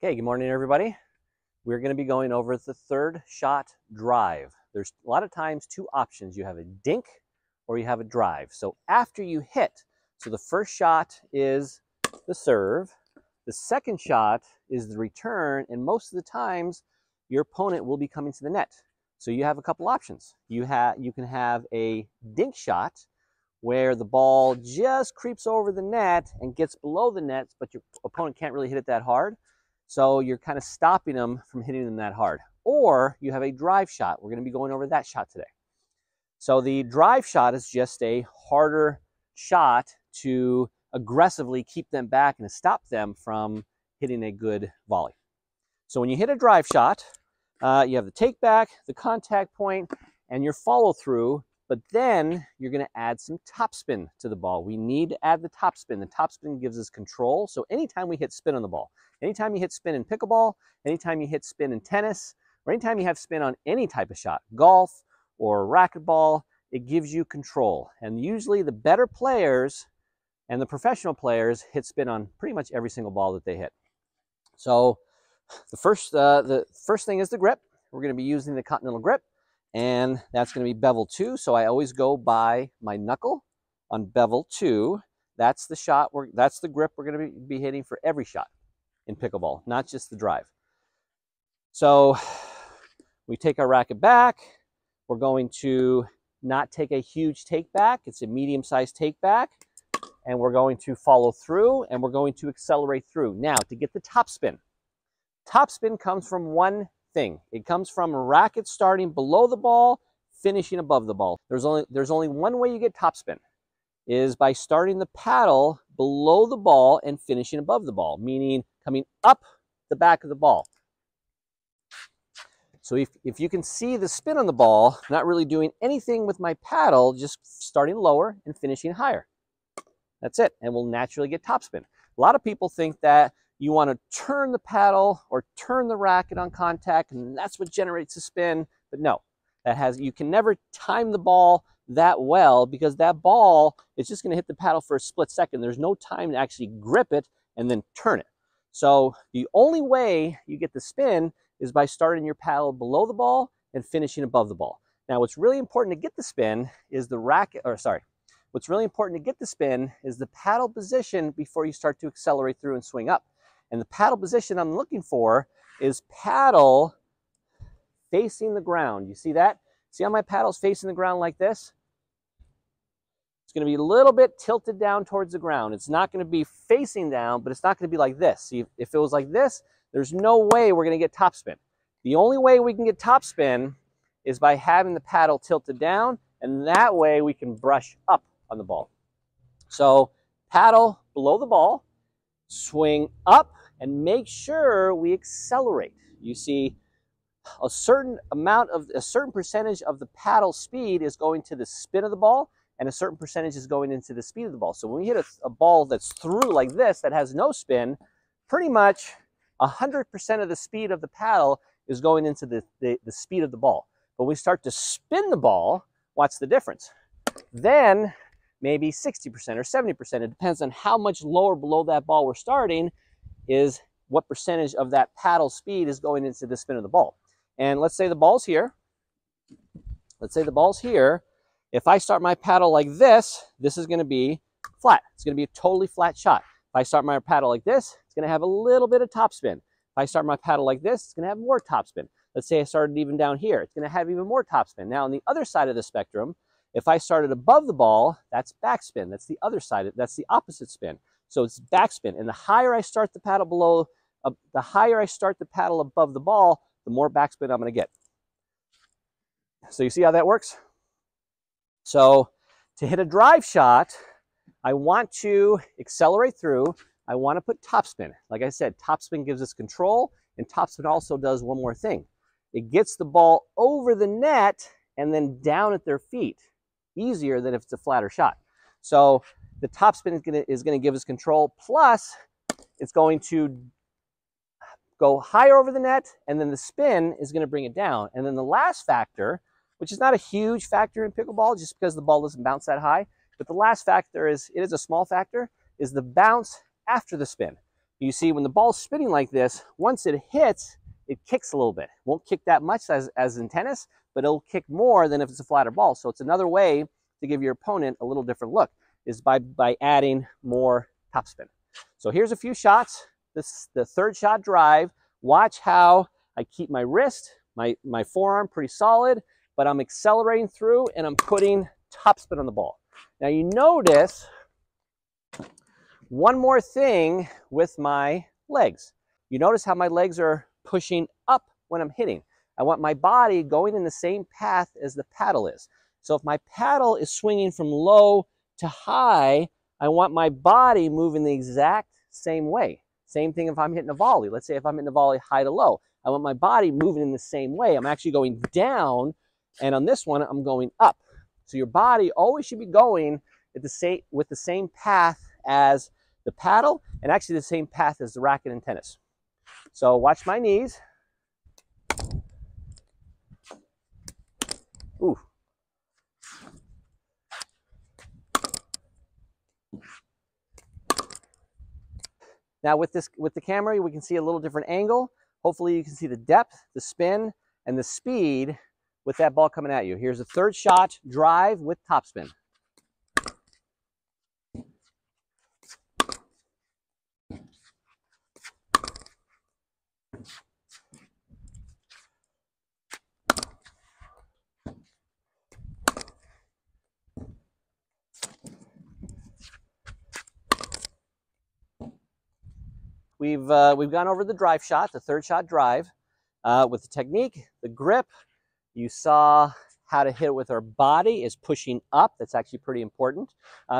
Okay, good morning, everybody. We're going to be going over the third shot drive. There's a lot of times two options. You have a dink or you have a drive. So after you hit, so the first shot is the serve, the second shot is the return, and most of the times your opponent will be coming to the net. So you have a couple options. You can have a dink shot where the ball just creeps over the net and gets below the net, but your opponent can't really hit it that hard. So you're kind of stopping them from hitting them that hard. Or you have a drive shot. We're going to be going over that shot today. So the drive shot is just a harder shot to aggressively keep them back and to stop them from hitting a good volley. So when you hit a drive shot, you have the take back, the contact point, and your follow through, but then you're going to add some topspin to the ball. We need to add the topspin. The topspin gives us control. So anytime we hit spin on the ball, anytime you hit spin in pickleball, anytime you hit spin in tennis, or anytime you have spin on any type of shot, golf or racquetball, it gives you control. And usually the better players and the professional players hit spin on pretty much every single ball that they hit. So the first thing is the grip. We're going to be using the continental grip, and that's going to be bevel 2. So I always go by my knuckle on bevel 2. That's the shot. That's the grip we're going to be hitting for every shot in pickleball, not just the drive. So we take our racket back. We're going to not take a huge take back. It's a medium-sized take back. And we're going to follow through, and we're going to accelerate through. Now, to get the topspin. Topspin comes from one thing. It comes from a racket starting below the ball, finishing above the ball. There's only one way you get topspin, is by starting the paddle below the ball and finishing above the ball, meaning coming up the back of the ball. So if you can see the spin on the ball, not really doing anything with my paddle, just starting lower and finishing higher. That's it, and we'll naturally get topspin. A lot of people think that you want to turn the paddle or turn the racket on contact, and that's what generates the spin. But no, you can never time the ball that well, because that ball is just going to hit the paddle for a split second. There's no time to actually grip it and then turn it. So the only way you get the spin is by starting your paddle below the ball and finishing above the ball. Now, what's really important to get the spin is what's really important to get the spin is the paddle position before you start to accelerate through and swing up. And the paddle position I'm looking for is paddle facing the ground. You see that? See how my paddle's facing the ground like this? It's going to be a little bit tilted down towards the ground. It's not going to be facing down, but it's not going to be like this. See, if it was like this, there's no way we're going to get topspin. The only way we can get topspin is by having the paddle tilted down, and that way we can brush up on the ball. So paddle below the ball, swing up, and make sure we accelerate. You see, a certain percentage of the paddle speed is going to the spin of the ball, and a certain percentage is going into the speed of the ball. So when we hit a ball that's through like this, that has no spin, pretty much 100% of the speed of the paddle is going into the speed of the ball. But when we start to spin the ball, what's the difference? Then maybe 60% or 70%, it depends on how much lower below that ball we're starting, is what percentage of that paddle speed is going into the spin of the ball. And let's say the ball's here. If I start my paddle like this, this is going to be flat. It's going to be a totally flat shot. If I start my paddle like this, it's going to have a little bit of topspin. If I start my paddle like this, it's going to have more topspin. Let's say I started even down here. It's going to have even more topspin. Now, on the other side of the spectrum, if I started above the ball, that's backspin. That's the other side. That's the opposite spin. So it's backspin. And the higher I start the paddle above the ball, the more backspin I'm going to get. So you see how that works? So to hit a drive shot, I want to accelerate through. I want to put topspin. Like I said, topspin gives us control, and topspin also does one more thing. It gets the ball over the net and then down at their feet, easier than if it's a flatter shot. So the topspin is going to give us control, plus it's going to go higher over the net, and then the spin is going to bring it down. And then the last factor, which is not a huge factor in pickleball just because the ball doesn't bounce that high, but the last factor is, it is a small factor, is the bounce after the spin. You see, when the ball's spinning like this, once it hits, it kicks a little bit. It won't kick that much as in tennis, but it'll kick more than if it's a flatter ball. So it's another way to give your opponent a little different look, is by adding more topspin. So here's a few shots. This the third shot drive. Watch how I keep my wrist, my forearm pretty solid, but I'm accelerating through and I'm putting topspin on the ball. Now you notice one more thing with my legs. You notice how my legs are pushing up when I'm hitting. I want my body going in the same path as the paddle is. So if my paddle is swinging from low to high, I want my body moving the exact same way. Same thing if I'm hitting a volley. Let's say if I'm hitting a volley high to low, I want my body moving in the same way. I'm actually going down, and on this one, I'm going up. So your body always should be going at with the same path as the paddle, and actually the same path as the racket in tennis. So watch my knees. Ooh. Now with the camera, we can see a little different angle. Hopefully you can see the depth, the spin, and the speed with that ball coming at you. Here's a third shot drive with topspin. We've gone over the drive shot, the third shot drive, with the technique, the grip. You saw how to hit it with our body is pushing up. That's actually pretty important.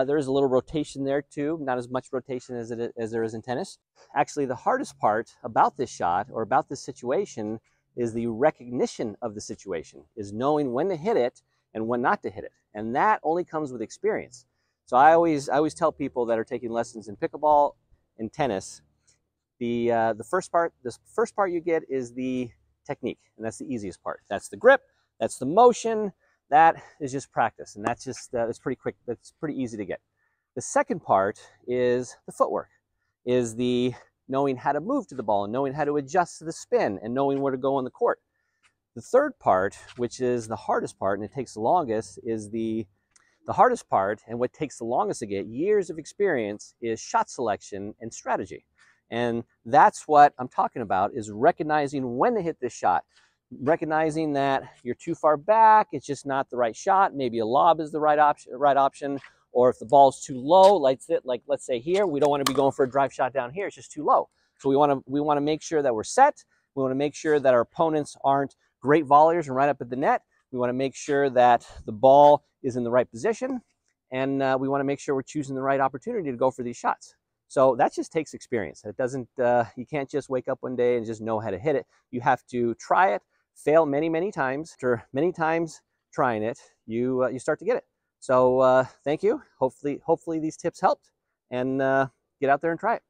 There is a little rotation there too, not as much rotation as there is in tennis. Actually, the hardest part about this shot or about this situation is the recognition of the situation, is knowing when to hit it and when not to hit it. And that only comes with experience. So I always tell people that are taking lessons in pickleball and tennis, the first part you get is the technique, and that's the easiest part. That's the grip, that's the motion, that is just practice, and that's just it's pretty quick. That's pretty easy to get. The second part is the footwork, is the knowing how to move to the ball and knowing how to adjust to the spin and knowing where to go on the court. The third part, which is the hardest part and it takes the longest, is the hardest part, and what takes the longest to get, years of experience, is shot selection and strategy. And that's what I'm talking about, is recognizing when to hit this shot, recognizing that you're too far back, it's just not the right shot, maybe a lob is the right option, or if the ball's too low, like let's say here, we don't want to be going for a drive shot down here, it's just too low. So we want to make sure that we're set, we want to make sure that our opponents aren't great volleyers and right up at the net, we want to make sure that the ball is in the right position, and we want to make sure we're choosing the right opportunity to go for these shots. So that just takes experience. It doesn't, you can't just wake up one day and just know how to hit it. You have to try it, fail many, many times. After many times trying it, you start to get it. So thank you. Hopefully these tips helped, and get out there and try it.